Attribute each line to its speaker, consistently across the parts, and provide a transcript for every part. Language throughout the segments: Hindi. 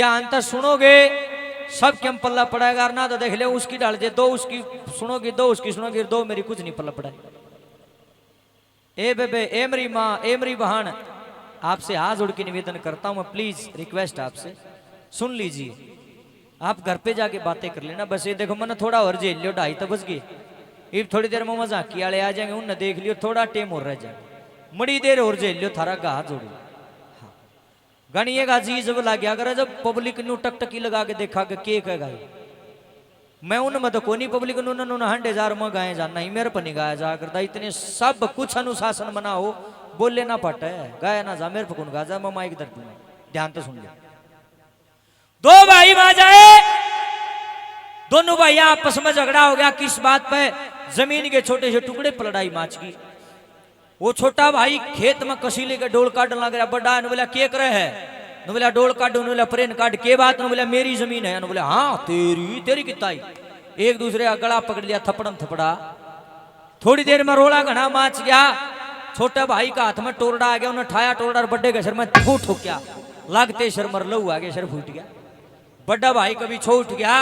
Speaker 1: ध्यान तक सुनोगे सब क्या पल्ला पड़ेगा, ना तो देख ले उसकी डाल दे, दो उसकी सुनोगी, दो उसकी सुनोगी, दो मेरी कुछ नहीं पल्ला पड़ेगा। ए बेबे, ए मेरी माँ, ए मेरी बहन, आपसे हाथ जोड़ के निवेदन करता हूं मैं, प्लीज रिक्वेस्ट आपसे सुन लीजिए। आप घर पे जाके बातें कर लेना बस। ये देखो मैंने थोड़ा और झेल लियो, 2:30 तो बज गए, अब थोड़ी देर में मजाकी वाले आ जाएंगे, उनने देख लियो, थोड़ा टेम और रह जाएगा, मड़ी देर और झेल लियो, थारा गा जोड़ो। हाँ गणिए का जी जब लग गया अगर जब पब्लिक न्यू टकटकी लगा के देखा के कहेगा मैं उनमें तो कोनी पब्लिक उन्होंने 100,000 में गाए जाना ही मेरे पर नहीं गाया जा करता। इतने सब कुछ अनुशासन बना हो, बोले ना पट है, गाया ना जा, मेरे पर कौन गा जा, मैं माइक दर्द में। ध्यान तो सुन लिया। दो भाई वहां जाए, दोनों भाई आपस में झगड़ा हो गया, किस बात पे? जमीन के छोटे से टुकड़े पर लड़ाई माच गई। वो छोटा भाई खेत में कसीले के डोल काटने लग गया, बड़ा ने बोला के करे है, ने बोला डोल काट, ने बोला प्रेन काट, के बात? ने बोला मेरी जमीन है, ने बोला हाँ तेरी, तेरी किताई। एक दूसरे का गला पकड़ लिया, थपड़म थपड़ा। थोड़ी देर में रोला घना माच गया, छोटा भाई का हाथ में टोरडा आ गया, उन्हें ठाया टोरडा, बड्डे के सर में ठोक्या, लगते सर मर लहू आगे, सर फूट गया। बड़ा भाई कभी छूट गया,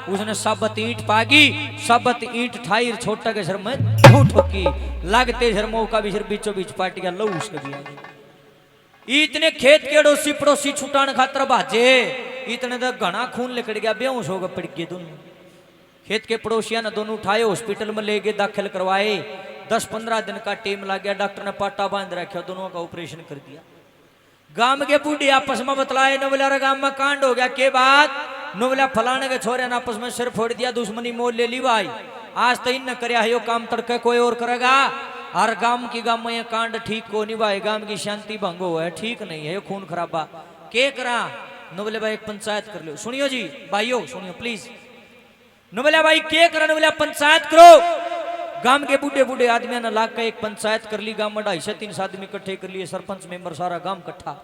Speaker 1: उसने सबत ईंट पागी, सबत ईंट ठाई, छोटा के सर में ठोकी, लगते सर मऊ का भी सर बीचों बीच पाट गया, लहू उसके भी आ गया। इतने खेत के अड़ोसी पड़ोसी छुटाने खातर भाजे, इतने तो घना खून निकल गया, बेहोश होकर पड़ गए दोनों। खेत के पड़ोसिया ने दोनों उठाए, हॉस्पिटल में ले गए, दाखिल करवाए। 10-15 दिन का टाइम लग गया, डॉक्टर ने पाटा बांध रखा, दोनों का ऑपरेशन कर दिया। गांव के बूढ़े आपस में बतलाए, नवला गांव में कांड हो गया, के बाद नवला फलाने के छोरे ने आपस में सिर फोड़ दिया, दुश्मनी मोल ले ली भाई, आज तो इन न करया है यो काम, तड़के कोई और करेगा। और गांव में ये कांड ठीक को नहीं भाई, गांव की शांति भंग हो है, ठीक नहीं है, यो खून खराबा के करा। नवले भाई एक पंचायत कर लो, सुनियो जी भाइयों सुनियो प्लीज। नवला भाई के करा, नवला पंचायत करो। गांव के बूढ़े बूढ़े आदमियों ने लाग के एक पंचायत कर ली, गांव में 250-300 आदमी इकट्ठे कर लिए, सरपंच मेंबर सारा गांव इकट्ठा।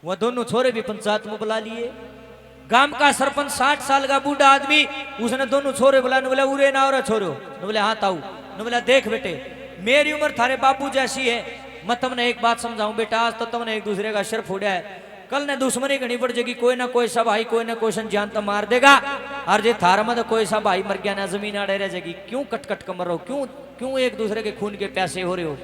Speaker 1: वह दोनों छोरे भी पंचायत में बुला लिए। गांव का सरपंच 60 साल का बूढ़ा आदमी, उसने दोनों छोरे बुला, बोला उरे ना और छोरो, बोले हाँ ताऊ, बोला देख बेटे मेरी उम्र थारे बापू जैसी है, मैं तुमने एक बात समझाऊं बेटा, आज तो तुमने एक दूसरे का सिर फोड़ा है, कल ने दुश्मनी घनी बढ़ जाएगी, कोई ना कोई सा भाई कोई ना कोई जान तो मार देगा, और जे थार में तो कोई सा भाई मर गया ना, जमीन आड़े रह जाएगी, क्यों कट कट कर मर रहे हो, क्यों एक दूसरे के खून के प्यासे हो रहे हो।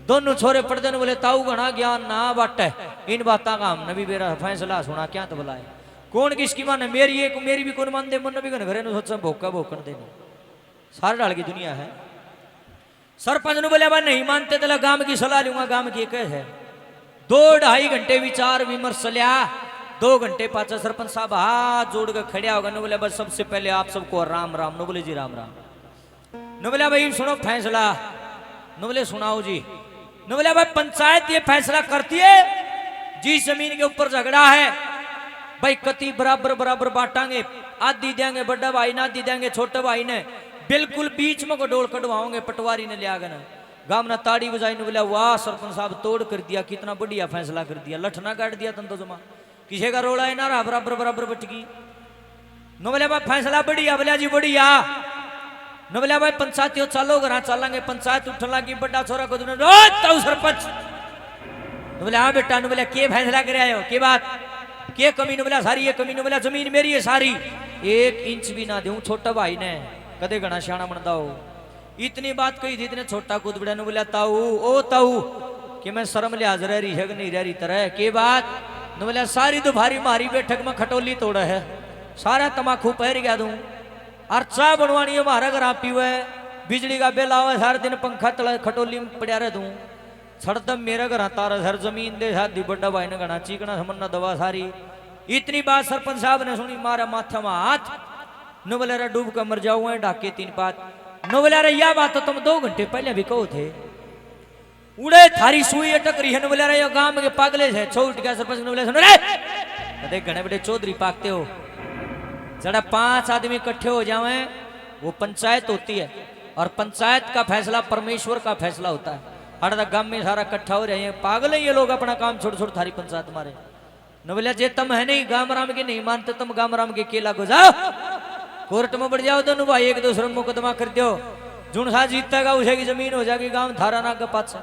Speaker 1: दोनों छोरे पढ़ते बोले ताऊ घना ज्ञान ना बाटे, इन बातों का हमने भी मेरा फैसला सुना, क्या तो बुलाए कौन किसकी माने, मेरी एक मेरी भी कौन मान दे, मन भी घरे सोचा भोका भोकन देने, सारे डाल की दुनिया है। सरपंच ने बोले भाई नहीं मानते तो गांव की सलाह लूंगा, गांव की कैसे 2-2.5 घंटे विचार विमर्श चलिया। 2 घंटे पाचा सरपंच साहब हाथ जोड़ कर खड़े होगा, ने बोले बस सबसे पहले आप सबको राम राम। ने बोले जी राम राम। ने बोले भाई सुनो फैसला। ने बोले सुनाओ जी। ने बोले भाई पंचायत ये फैसला करती है, जिस जमीन के ऊपर झगड़ा है भाई कति बराबर बराबर बांटांगे, आधी देंगे बड़ा भाई ने, आधी देंगे छोटे भाई ने, बिल्कुल बीच में को डोल कटवाओगे, पटवारी ने लिया गया। गांव ने ताड़ी बजाई, ने बोला वाह सरपंच साहब तोड़ कर दिया, कितना बढ़िया फैसला कर दिया, लठना काट दिया तन तो जमा, किसी का रोड़ा है ना रहा, बराबर बराबर बटकी। न बोले भाई फैसला बढ़िया, बोला जी बढ़िया। न बोला भाई पंचायत चलो घर चलेंगे, पंचायत उठन लगी, बड़ा छोरा को सरपंच। न बोले हाँ बेटा। न बोला के फैसला कर आयो, के बात के कमी? ने बोला सारी ये कमी। ने बोला जमीन मेरी है सारी, 1 इंच भी ना दूं, छोटा भाई ने कदे घना शाना बनता हो। इतनी बात कही थी, इतने छोटा कूद बड़ा। ने बोला ताऊ ओ ताऊ कि मैं शर्म लिहाज रह रही है कि नहीं रह रही तरह, के बात? ने बोला सारी तो भारी मारी बैठक में खटोली तोड़ा है, सारा तमाकू पहर गया दूं, और चाय बनवानी है हमारा घर आप पीवे, बिजली का बिल आवे, सारे दिन पंखा तला खटोली में पड़ा रह दूं, सड़दम मेरा घर तारा हर जमीन दे शादी, बड़ा भाई ने घना चीकना समन्ना दवा सारी। इतनी बात सरपंच साहब ने सुनी, मारा माथा में हाथ। न बोले रे डूब कर मर जाऊँ डाके 3 बात। न बोले रे यह बात तो तुम 2 घंटे पहले भी कहो थे, उड़े थारी सुई अटक रही है। न बोले रे गांव के पागले से छो उठ गया सरपंच। ने बोले सुनो रे घने बड़े चौधरी पाकते हो, जरा 5 आदमी इकट्ठे हो जावे वो पंचायत होती है, और पंचायत का फैसला परमेश्वर का फैसला होता है। हर गांव में सारा इकट्ठा हो रहे हैं, पागल है ये लोग, अपना काम छोड़ छोड़ थारी पंचायत मारे। न बोले जे तुम है नहीं गांव राम के नहीं मानते, तुम गांव राम के केला को जाओ कोर्ट में बढ़ जाओ, दोनों भाई एक दूसरे में मुकदमा कर दो, जुन सा जीतेगा उसे की जमीन हो जाएगी, गांव थारा ना का पाछा।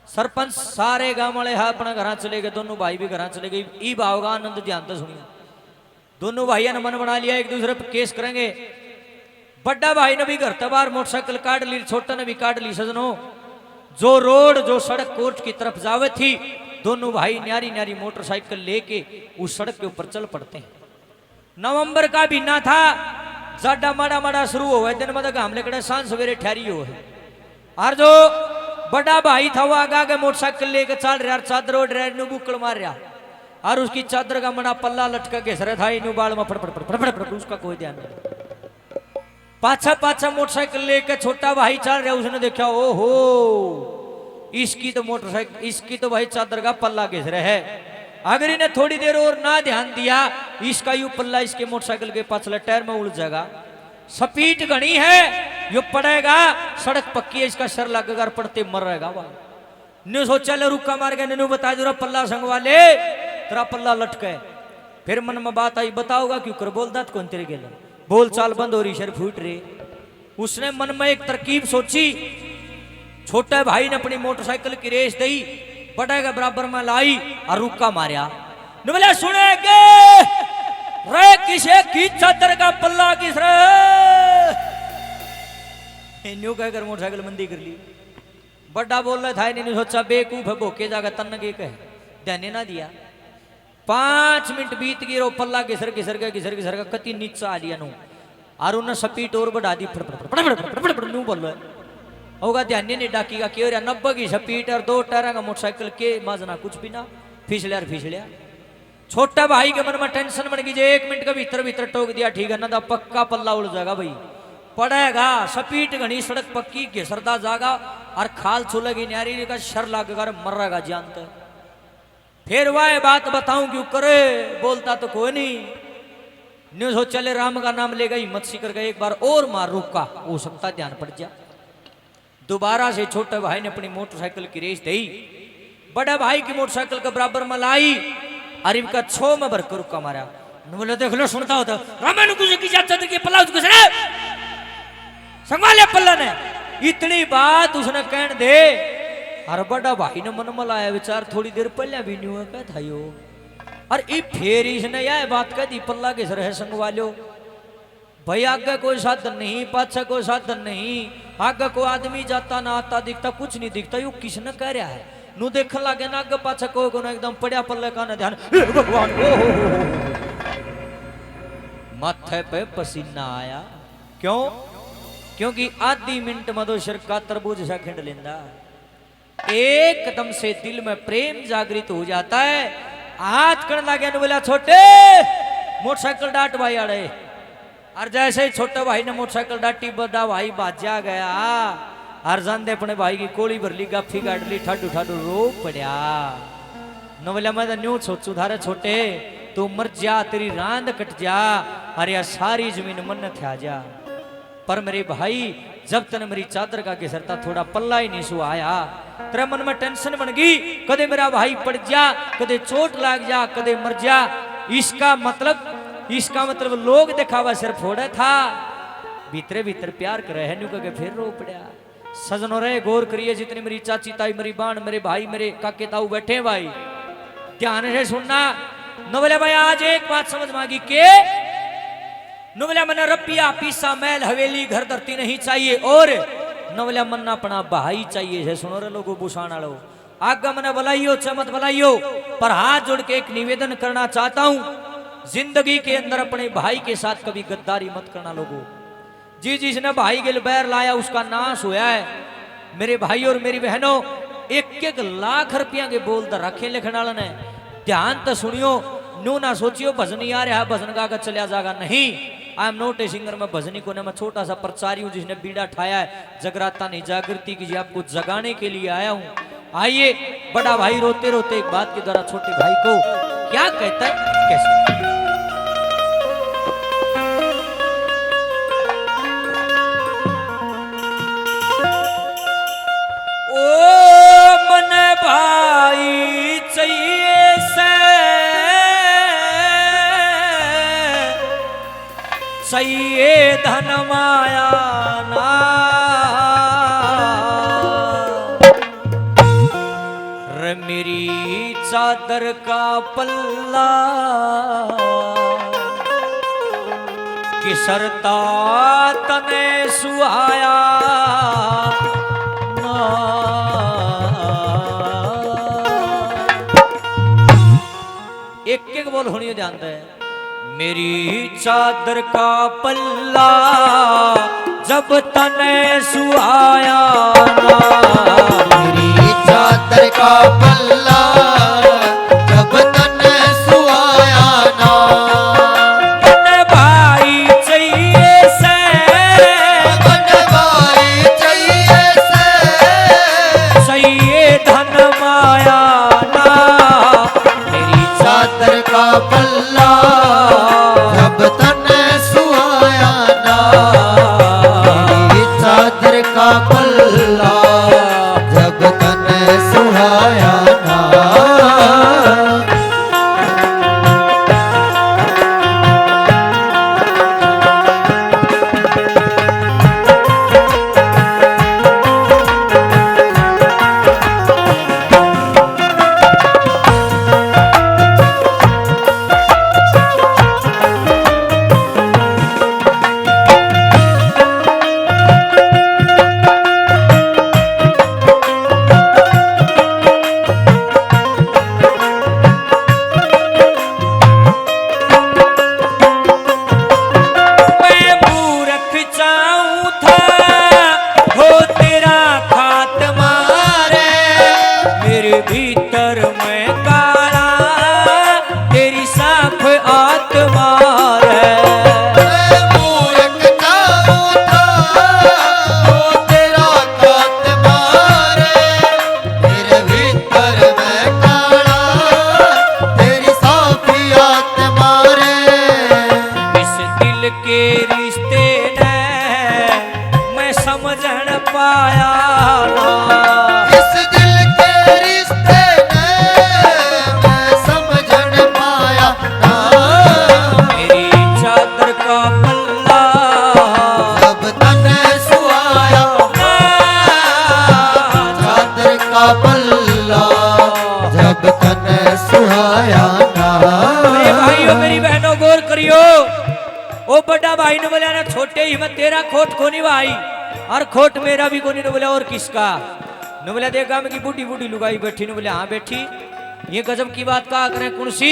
Speaker 1: सरपंच सारे गांव वाले हा अपना घर चले गए, दोनों भाई भी घर चले गए। ई भाव का आनंद ध्यान तो सुनिए। दोनों भाइयों ने मन बना लिया एक दूसरे पर केस करेंगे। बड़ा भाई ने भी घर तबार मोटरसाइकिल काट ली, छोटा ने भी काट ली। सजनों, जो रोड जो सड़क कोर्ट की तरफ जावे थी, दोनों भाई न्यारी न्यारी मोटरसाइकिल लेके उस सड़क के ऊपर चल पड़ते हैं। नवंबर का महीना था, जाडा माड़ा माड़ा शुरू हुआ, दिन में घाम लेकर सांझ सवेरे ठहरी हो है। और जो बड़ा भाई था वो आगे मोटरसाइकिल लेकर चल रहा, चादर और ड्राइवर ने बुकड़ मार रहा, और उसकी चादर का मना पल्ला लटका घिस रहा था। इनू बाल में फटफट उसका कोई ध्यान नहीं। पाछा पाछा मोटरसाइकिल लेकर छोटा भाई चल रहा, उसने देखा ओहो इसकी तो मोटरसाइकिल, इसकी तो भाई चादर का पल्ला घिस रहा है। अगर इन्हें थोड़ी देर और ना ध्यान दिया, इसका यू पल्ला इसके मोटरसाइकिल के पाछले टायर में उलझ जाएगा। स्पीड घनी है, यो पड़ेगा, सड़क पक्की है, इसका सर लगेगा और पड़ते मर रहेगा। न्यू सोचा ले रुका मार गया, न्यू बता जरा पल्ला संगवा ले, तेरा पल्ला लटके। फिर मन में बात आई, बताओगा क्यों कर बोलता कौन तेरे गेला, बोल चाल बंद हो रही, शर फूट रही। उसने मन में एक तरकीब सोची। छोटे भाई ने अपनी मोटरसाइकिल की रेस दी, बड़ा के बराबर में लाई और रुका मारिया। बोले सुनेगे रे किसे की चादर का पल्ला किस रे, न्यू कहकर मोटरसाइकिल मंदी कर ली। बड़ा बोल रहा था, इन्होंने सोचा बेकूफ है, भोके जाकर तन के कहे, ध्यान ना दिया। 5 मिनट बीत गए, रो पल्ला घिसर घिसर का कति नीचा आ लिया नू, और उन्हें स्पीड और बढ़ा दी। नू बोल रहा होगा, ध्यान नहीं डाकी का क्यों 90 की स्पीड और 2 टायर का मोटरसाइकिल के माजना कुछ भी ना, फिसलिया। छोटा भाई के मन में टेंशन बन गई, 1 मिनट के भीतर भीतर टोक दिया, ठीक है ना, तो पक्का पल्ला उड़ जाएगा भाई, पड़ेगा। स्पीड घनी, सड़क पक्की, घिसरता जागा और खाल छुलेगी, न्यारी का शर लगेगा, मरेगा जानते। फिर वह बात बताऊं क्यों करे, बोलता तो कोई नहीं। न्यूज हो चले राम का नाम लेगा, हिम्मत सी करके एक बार और मार, रुका हो सकता ध्यान पड़ जा। दोबारा से छोटे भाई ने अपनी मोटरसाइकिल की रेस दी, बड़े भाई की मोटरसाइकिल के बराबर में लाई, अरिब का 6 में भरकर रुका मारा। बोले देख लो सुनता होता रामायण कुछ की चादर के पल्ला संभाले पल्ला ने, इतनी बात उसने कहने दे। अरे बड़ा भाई ने मन में लाया विचार, थोड़ी देर पहले भी नहीं हुआ क्या था यो, और फिर इसने यह बात कह दी पल्ला किस रहे संगवा लो भाई। आगे कोई साधन नहीं, पाछे कोई साधन नहीं, आगे कोई आदमी जाता ना आता दिखता, कुछ नहीं दिखता, यू किसने कह रहा है। नू देखने लगे ना आगे पाछे कोई को एकदम पड़ा पल्ले का ध्यान, भगवान माथे पे पसीना आया। क्यों? क्योंकि आधी मिनट में तो शर का तरबूज सा खिंड लेंदा, एकदम से दिल में प्रेम जागृत हो जाता है। हाथ करने लगे, बोला छोटे मोटरसाइकिल डांट भाई अड़े, और जैसे ही छोटे भाई ने मोटरसाइकिल डांटी, बड़ा भाई बाजा गया, और जान अपने भाई की कोली भर ली, गाफी काट ली, ठाडू ठाडू रो पड़ा। न बोला मैं न्यू सोचू धारे छोटे तू मर जा, तेरी रांद कट जा, अरे यार सारी जमीन मन थे आ जा, पर मेरे भाई जब तक मेरी चादर का घिसरता थोड़ा पल्ला ही नहीं सु आया, तेरे मन में टेंशन बन गई, कदे मेरा भाई पड़ जा, कदे चोट लाग जा, कदे मर जा। इसका मतलब लोग दिखावा सिर्फ फोड़ा था, भीतरे भीतर प्यार करे है, न्यू कह फिर रो पड़ा। सजनों रे गौर करिए, जितनी मेरी चाची ताई, मेरी बाण, मेरे भाई, मेरे काके ताऊ बैठे भाई, ध्यान से सुनना। न बोले भाई आज एक बात समझ मांगी के, न बोला मना रपिया पीसा महल हवेली घर धरती नहीं चाहिए, और न बोला मन्ना अपना भाई चाहिए है। सुनो रे लोगों बुसाण आलो, आगे मना बुलाइयो चमत बुलाइयो, पर हाथ जोड़ के एक निवेदन करना चाहता हूं, जिंदगी के अंदर अपने भाई के साथ कभी गद्दारी मत करना लोगों। जिसने भाई के बैर लाया उसका नाश हुआ है। मेरे भाई और मेरी बहनों, 1-1 लाख रुपया के बोल दर रखे लिखने वाले ने, ध्यान तो सुनियो, न्यू ना सोचियो भजनी आ रहा भजन गा कर चलिया जाएगा, नहीं। I am not a singer, मैं भजनी को, मैं छोटा सा प्रचारी हूं जिसने बीड़ा ठाया है जगराता नहीं जागृति की, आपको जगाने के लिए आया हूं। आइए, बड़ा भाई रोते रोते एक बात के द्वारा छोटे भाई को क्या कहता है, कैसे। ओ मन भाई चाहिए से चाहिए धन माया ना, चादर का पल्ला किसरता तने सुहाया ना। एक एक बोल होनी ध्यान दे। मेरी चादर का पल्ला जब तने सुहाया ना।
Speaker 2: मेरी चादर का पल्ला जब तने सुहाया ना।
Speaker 1: बन भाई चाहिए से,
Speaker 2: बन भाई चाहिए से,
Speaker 1: चाहिए धन माया ना। मेरी
Speaker 2: चादर का पल्ला जब तने सुहाया ना। मेरी चादर का पल्ला जब तने सुहाया ना।
Speaker 1: मैं मूर्ख चाहूं था हो तेरा खात्मा रे। मेरे भीतर मैं काला तेरी साफ आत्मा रे।
Speaker 2: मैं मूर्ख चाहूं था वो तेरा खात्मा रे। मेरे भीतर मैं काला तेरी साफी आत्मा रे।
Speaker 1: इस दिल के रिश्ते ने मैं समझन पाया ना।
Speaker 2: इस दिल के रिश्ते ने मैं समझन पाया ना।
Speaker 1: मेरी चादर का पल्ला
Speaker 2: जब तने सुहाया ना। चादर का पल्ला जब तने सुहाया ना।
Speaker 1: मेरे भाइयों मेरी बहनों गौर करियो। ओ बड़ा भाई ने बोला ना छोटे ही मैं तेरा खोट कोनी भाई और खोट मेरा भी कोनी ने बोला और किसका ने बोला देखा मैं की बूढ़ी बूढ़ी लुगाई बैठी ने बोला हाँ बैठी ये गजब की बात कहा करें कौन सी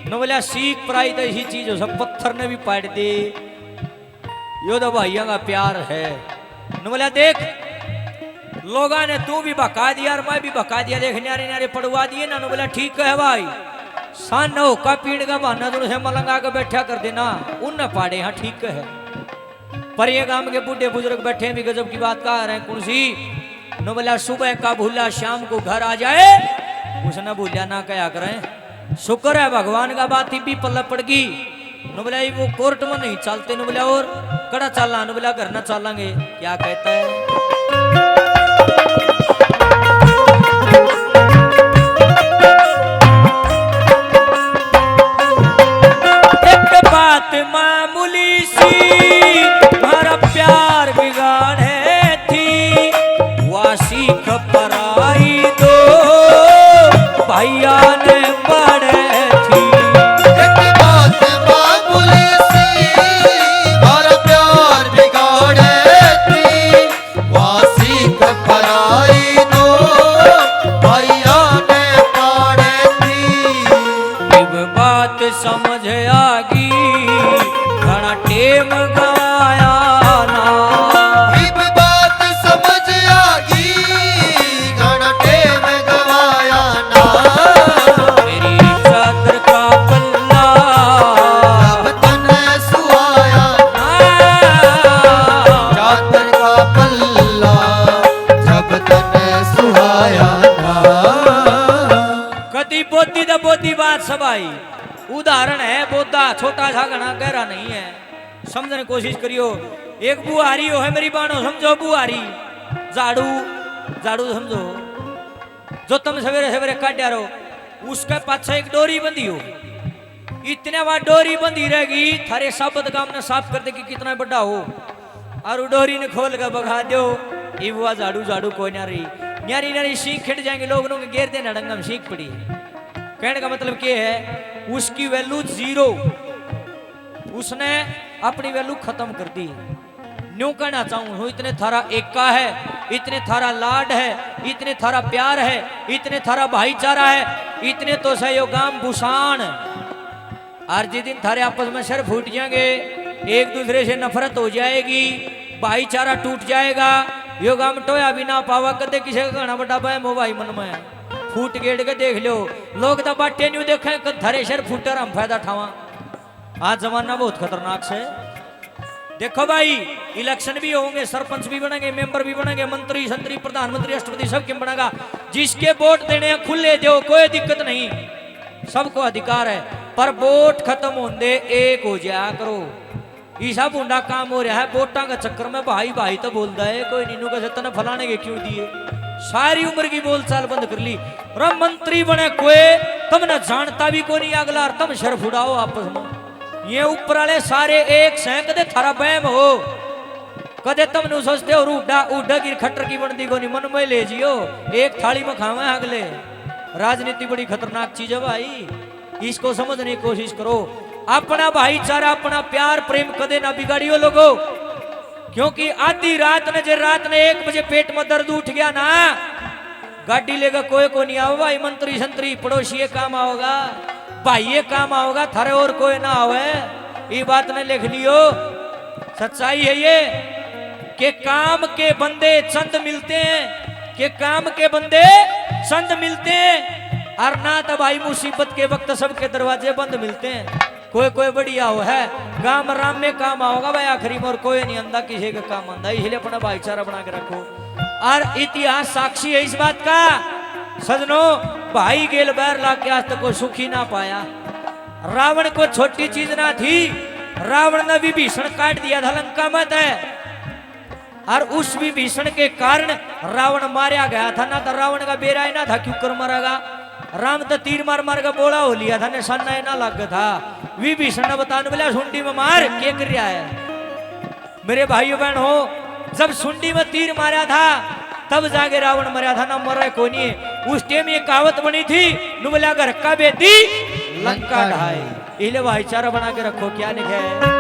Speaker 1: ने बोला सीख पराई तो यही चीज हो सब पत्थर ने भी पाट दे यो तो भाइयों का प्यार है ने बोला देख लोगा ने तू भी बका दिया और मैं भी बका दिया देख न्यारे न्यारे पड़वा दिए ना ने बोला ठीक है भाई सान न होका पीड़ का बहाना तो उसे मलंगा के बैठा कर देना उन न पाड़े हाँ ठीक है। पर ये गांव के बूढ़े बुजुर्ग बैठे भी गजब की बात कह रहे हैं कौन सी न बोला सुबह का भूला शाम को घर आ जाए उसने भूलिया ना कया करें। शुक्र है भगवान का बात ही भी पल्ला पड़ गई न बोला वो कोर्ट में नहीं चलते न बोला और कड़ा चलना न बोला घर ना चलेंगे क्या कहता है। बात मामूली सी हमारा प्यार बिगाड़े थी वासी खपराई दो भैया ने पड़े थी।
Speaker 2: एक बात मामूली सी और प्यार बिगाड़े थी वासी खपराई दो भैया ने पाड़े थी।
Speaker 1: जब बात समझ आ गई घना टेम गवाया ना।
Speaker 2: इब बात समझ आ गई घना टेम गवाया ना।
Speaker 1: मेरी चादर का पल्ला
Speaker 2: जब तने सुहाया ना। चादर का पल्ला जब तने सुहाया ना।
Speaker 1: कदी बोधी दा बोधी बात सबाई उदाहरण है बोधा छोटा सा घना गहरा नहीं है समझने की कोशिश करियो। एक बुहारी हो है मेरी बानो समझो बुहारी झाड़ू झाड़ू समझो जो तुम सवेरे सवेरे काटा रहो उसके पाछे एक डोरी बंधी हो इतने बार डोरी बंधी रहेगी थारे साबत काम ने साफ कर देगी कितना बड़ा हो और डोरी ने खोल कर भगा दो ये हुआ झाड़ू झाड़ू कोई ना रही न्यारी न्यारी सीख खिट जाएंगे लोग के घेर देना डंगम सीख पड़ी कहने का मतलब क्या है, उसकी वैल्यू 0, उसने अपनी वैल्यू खत्म कर दी। न्यू कहना चाहूं, इतने थारा एका है, इतने थारा लाड है, इतने थारा प्यार है, इतने थारा भाईचारा है, इतने तो सहयोगाम भूषण। और जिस दिन थारे आपस में सर फूट जाएंगे, एक दूसरे से नफरत हो जाएगी, भाईचारा टूट जाएगा, यो गाम टोया भी ना पावा, कदे किसी का घना बड़ा पाए मो भाई मन में फूट गेड़ के देख लो। लोग तो बाटे न्यू देखे थारे सर फूटर हम फायदा ठावा। आज जमाना बहुत खतरनाक से। देखो भाई, इलेक्शन भी होंगे, सरपंच भी बनेंगे, मेंबर भी बनेंगे, मंत्री संतरी प्रधानमंत्री राष्ट्रपति सब क्यों बनेगा। जिसके वोट देने हैं खुले दो, कोई दिक्कत नहीं, सबको अधिकार है, पर वोट खत्म होंगे एक हो जाया करो। ईसा बुंडा काम हो रहा है वोटा का चक्कर में, भाई भाई तो बोलता है कोई नीनू का तने फलाने के क्यों दिए, सारी उम्र की बोलचाल बंद कर ली। और मंत्री बने कोई तुमने जानता भी कोई नहीं अगला, तुम शर्फ उड़ाओ आपस में। ये ऊपर वाले सारे एक सैं कदे थारा बहम हो, कदे तुम सोचते हो उड्डा उड्डा की खट्टर की बनती को नहीं, मन में ले जियो, एक थाली में खावे अगले। राजनीति बड़ी खतरनाक चीज है भाई, इसको समझने की कोशिश करो। अपना भाईचारा, अपना प्यार प्रेम कदे ना बिगाड़ियो लोगो, क्योंकि आधी रात ने 1 बजे पेट में दर्द उठ गया ना, गाड़ी लेगा कोई को नहीं आओ भाई, मंत्री संतरी पड़ोसी ये काम आओगा, भाई ये काम आओगा, थारे और कोई ना आवे। ये बात ने लिख लियो, सच्चाई है ये कि काम के बंदे चंद मिलते हैं, कि काम के बंदे चंद मिलते हैं, और ना तो भाई मुसीबत के वक्त सबके दरवाजे बंद मिलते हैं। कोई कोई बढ़िया हो है, गांव राम में काम आओगा भाई आखिरी में, और कोई नहीं अंदा किसी का काम आंदा, इसलिए अपना भाईचारा बना के रखो। और इतिहास साक्षी है इस बात का सजनो, भाई गेल बैर ला के आज तक को सुखी ना पाया। रावण को छोटी चीज ना थी, रावण ने विभीषण काट दिया था लंका में है, और उस विभीषण के कारण रावण मारा गया था। ना तो रावण का बेरा ना था क्यों कर मरेगा, राम तो तीर मार मार का बोला हो लिया था, निशाना ना लग था। विभीषण ने बताने बोला सुंडी में मार क्या कर रहा है। मेरे भाइयों बहन हो, जब सुंडी में तीर मारा था तब जाके रावण मरा था, ना मरा को नहीं। उस टाइम ये कहावत बनी थी, नुबला घर का बेटी लंका ढाए। इले भाईचारा बना के रखो, क्या लिखा है।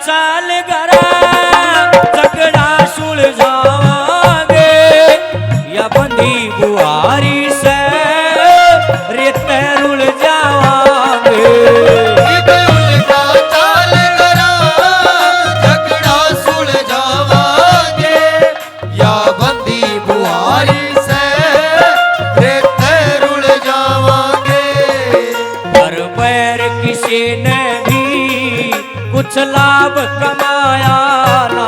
Speaker 1: चाल गरा झगड़ा सुलझावांगे, या बंदी बुआरी से रेत रुल जावांगे।
Speaker 2: उल्टा चाल गरा झगड़ा सुलझावांगे, या बंदी बुआरी से रेत रुल जावांगे।
Speaker 1: पर पैर किसी ने कुछ लाभ कमाया ना,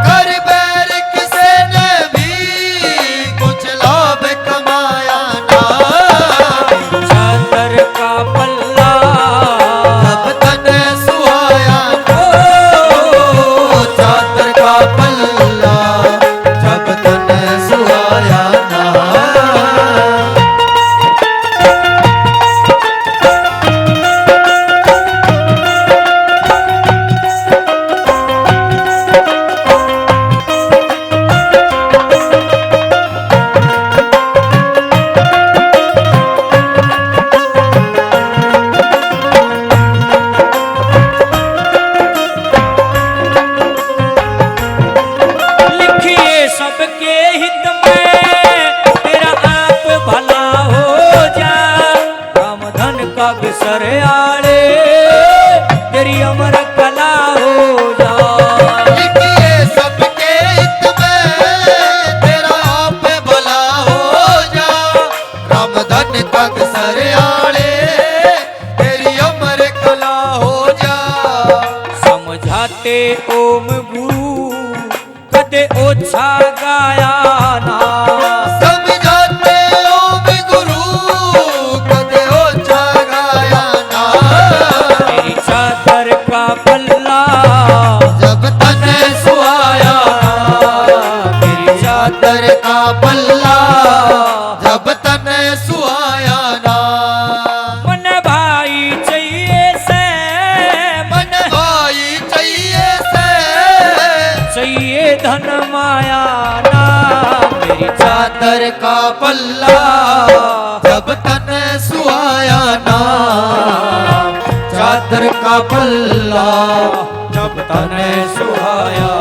Speaker 2: कर बैर किसी ने भी कुछ लाभ कमाया ना।
Speaker 1: चादर का पल्ला
Speaker 2: जब तने सुहाया ना, चादर का पल्ला जब तने सुहाया ना।
Speaker 1: सबके हित में तेरा आप भला हो जा, राम धन का बिसर आड़े तेरी अमर कला हो जा।
Speaker 2: लिखिए सबके हित में तेरा आप भला हो जा, राम धन का बिसर आड़े तेरी अमर कला हो जा।
Speaker 1: समझाते ओम गुरु कदे ओछा गाया ना,
Speaker 2: समझाते ओम गुरु कदे ओछा गाया ना।
Speaker 1: तेरी चादर का पल्ला
Speaker 2: जब तने सुहाया, तेरी चादर का पल्ला
Speaker 1: सुहाया ना मेरी
Speaker 2: चादर का पल्ला जब तन सुहाया ना चादर का पल्ला
Speaker 1: जब तने सुहाया